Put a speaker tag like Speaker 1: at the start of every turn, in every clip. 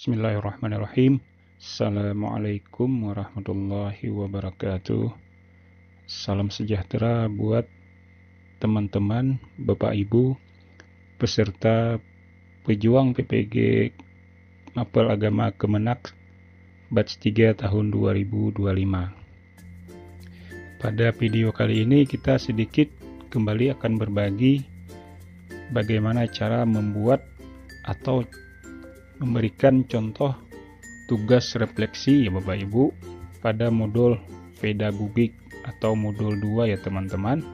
Speaker 1: Bismillahirrahmanirrahim. Assalamualaikum warahmatullahi wabarakatuh. Salam sejahtera buat teman-teman, Bapak Ibu, peserta pejuang PPG Mapel Agama Kemenak Batch 3 tahun 2025. Pada video kali ini kita sedikit kembali akan berbagi bagaimana cara membuat atau memberikan contoh tugas refleksi ya Bapak Ibu pada modul pedagogik atau modul 2 ya teman-teman.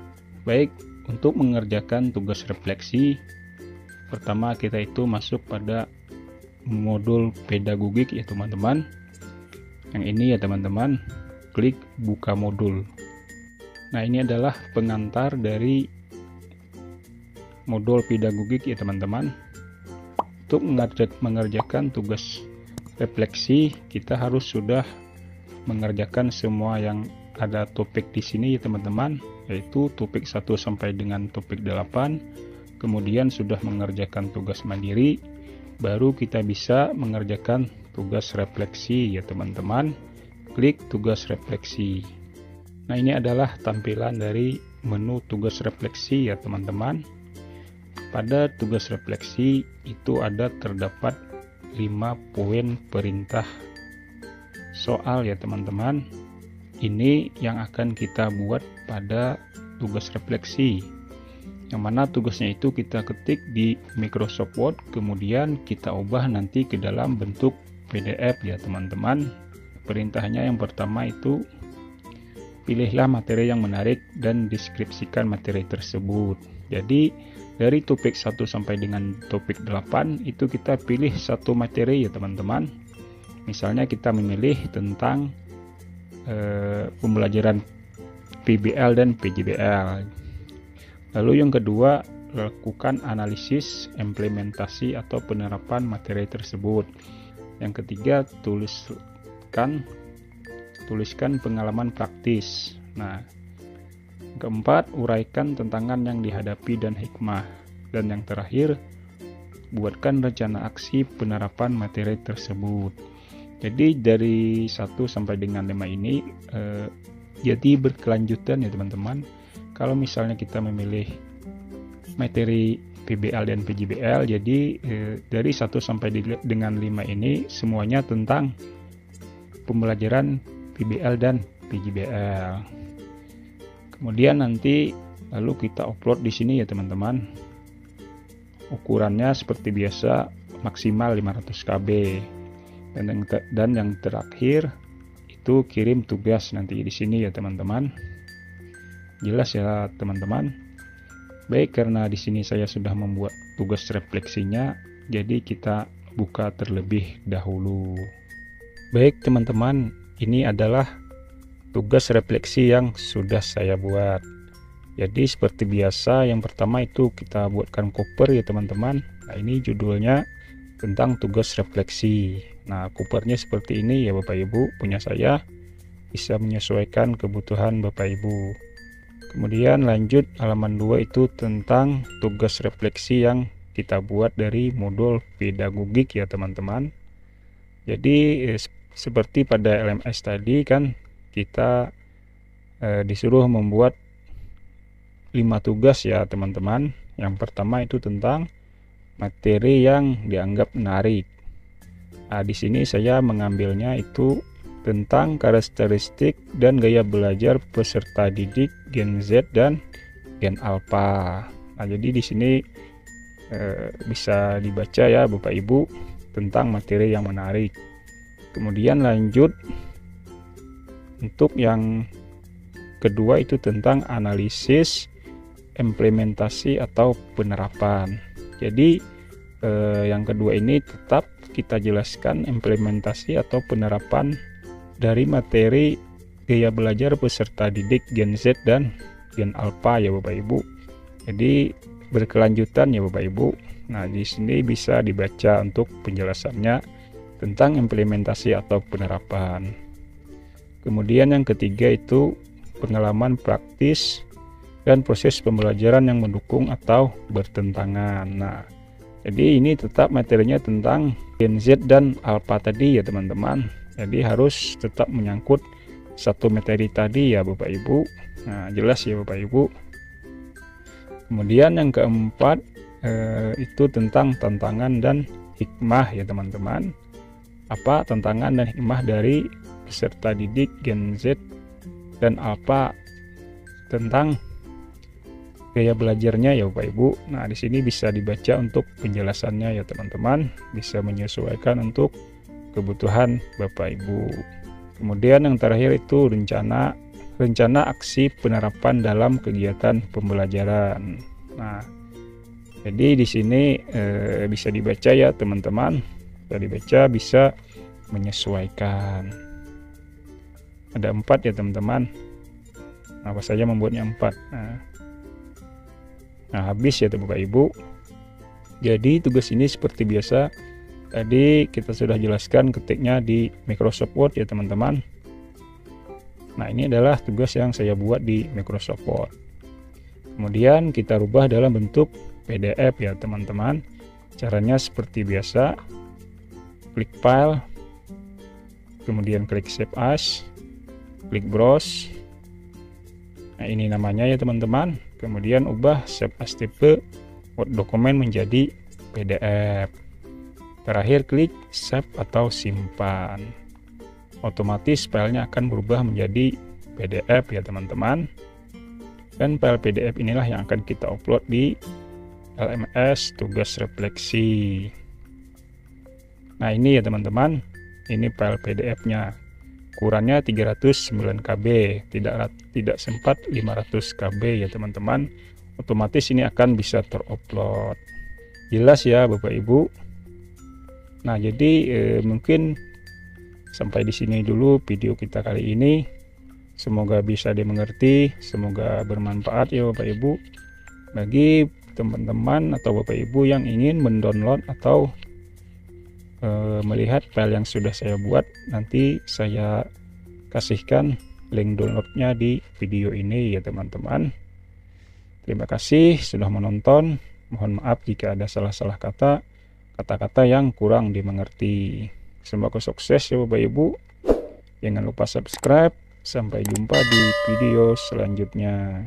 Speaker 1: Baik, untuk mengerjakan tugas refleksi pertama kita itu masuk pada modul pedagogik ya teman-teman. Yang ini ya teman-teman, klik buka modul. Nah, ini adalah pengantar dari modul pedagogik ya teman-teman. Untuk mengerjakan tugas refleksi, kita harus sudah mengerjakan semua yang ada topik di sini ya teman-teman, yaitu topik 1 sampai dengan topik 8. Kemudian sudah mengerjakan tugas mandiri, baru kita bisa mengerjakan tugas refleksi ya teman-teman. Klik tugas refleksi. Nah, ini adalah tampilan dari menu tugas refleksi ya teman-teman. Pada tugas refleksi itu terdapat 5 poin perintah soal ya teman-teman. Ini yang akan kita buat pada tugas refleksi, yang mana tugasnya itu kita ketik di Microsoft Word, kemudian kita ubah nanti ke dalam bentuk PDF ya teman-teman. Perintahnya yang pertama itu, pilihlah materi yang menarik dan deskripsikan materi tersebut. Jadi dari topik 1 sampai dengan topik 8 itu kita pilih satu materi ya teman-teman. Misalnya kita memilih tentang pembelajaran PBL dan PJBL. Lalu yang kedua, lakukan analisis, implementasi atau penerapan materi tersebut. Yang ketiga, tuliskan pengalaman praktis. Nah, keempat, uraikan tantangan yang dihadapi dan hikmah. Dan yang terakhir, buatkan rencana aksi penerapan materi tersebut. Jadi dari 1 sampai dengan 5 ini jadi berkelanjutan ya teman-teman. Kalau misalnya kita memilih materi PBL dan PJBL, jadi dari 1 sampai dengan 5 ini semuanya tentang pembelajaran PBL dan PJBL. Kemudian nanti lalu kita upload di sini ya teman-teman. Ukurannya seperti biasa maksimal 500 KB. Dan yang terakhir itu kirim tugas nanti di sini ya teman-teman. Jelas ya teman-teman. Baik, karena di sini saya sudah membuat tugas refleksinya, jadi kita buka terlebih dahulu. Baik teman-teman, ini adalah tugas refleksi yang sudah saya buat. Jadi seperti biasa, yang pertama itu kita buatkan cover ya teman-teman. Nah, ini judulnya tentang tugas refleksi. Nah, covernya seperti ini ya Bapak Ibu, punya saya. Bisa menyesuaikan kebutuhan Bapak Ibu. Kemudian lanjut halaman 2 itu tentang tugas refleksi yang kita buat dari modul pedagogik ya teman-teman. Jadi seperti pada LMS tadi kan kita disuruh membuat 5 tugas ya teman-teman. Yang pertama itu tentang materi yang dianggap menarik. Nah, di sini saya mengambilnya itu tentang karakteristik dan gaya belajar peserta didik Gen Z dan Gen Alpha. Nah, jadi di sini bisa dibaca ya Bapak Ibu tentang materi yang menarik. Kemudian lanjut untuk yang kedua itu tentang analisis, implementasi atau penerapan. Jadi yang kedua ini tetap kita jelaskan implementasi atau penerapan dari materi gaya belajar peserta didik Gen Z dan Gen Alpha ya Bapak Ibu. Jadi berkelanjutan ya Bapak Ibu. Nah, di sini bisa dibaca untuk penjelasannya tentang implementasi atau penerapan. Kemudian yang ketiga itu pengalaman praktis dan proses pembelajaran yang mendukung atau bertentangan. Nah, Jadi ini tetap materinya tentang Gen Z dan alpha tadi ya teman-teman. Jadi harus tetap menyangkut satu materi tadi ya Bapak Ibu. Nah, jelas ya Bapak Ibu. Kemudian yang keempat itu tentang tantangan dan hikmah ya teman-teman. Apa tantangan dan hikmah dari peserta didik Gen Z dan alpha tentang gaya belajarnya ya Bapak Ibu. Nah, di sini bisa dibaca untuk penjelasannya ya teman-teman, bisa menyesuaikan untuk kebutuhan Bapak Ibu. Kemudian yang terakhir itu rencana aksi penerapan dalam kegiatan pembelajaran. Nah, jadi di sini bisa dibaca ya teman-teman, bisa dibaca, bisa menyesuaikan. Ada 4 ya teman-teman. Apa saja membuatnya 4. Nah, habis ya Bapak Ibu. Jadi tugas ini seperti biasa tadi kita sudah jelaskan, ketiknya di Microsoft Word ya teman-teman. Nah, ini adalah tugas yang saya buat di Microsoft Word. Kemudian kita rubah dalam bentuk PDF ya teman-teman. Caranya seperti biasa. Klik file, kemudian klik save as, klik browse. Nah, ini namanya ya teman-teman. Kemudian ubah save as tipe Word dokumen menjadi PDF. Terakhir klik save atau simpan. Otomatis filenya akan berubah menjadi PDF ya teman-teman. Dan file PDF inilah yang akan kita upload di LMS tugas refleksi. Nah, ini ya teman-teman. Ini file PDF-nya. Ukurannya 309 KB, tidak sempat 500 KB ya teman-teman. Otomatis ini akan bisa terupload. Jelas ya Bapak Ibu. Nah, jadi mungkin sampai di sini dulu video kita kali ini. Semoga bisa dimengerti, semoga bermanfaat ya Bapak Ibu. Bagi teman-teman atau Bapak Ibu yang ingin mendownload atau melihat file yang sudah saya buat, nanti saya kasihkan link downloadnya di video ini ya teman-teman. Terima kasih sudah menonton. Mohon maaf jika ada salah-salah kata-kata yang kurang dimengerti. Semoga sukses ya Bapak Ibu. Jangan lupa subscribe. Sampai jumpa di video selanjutnya.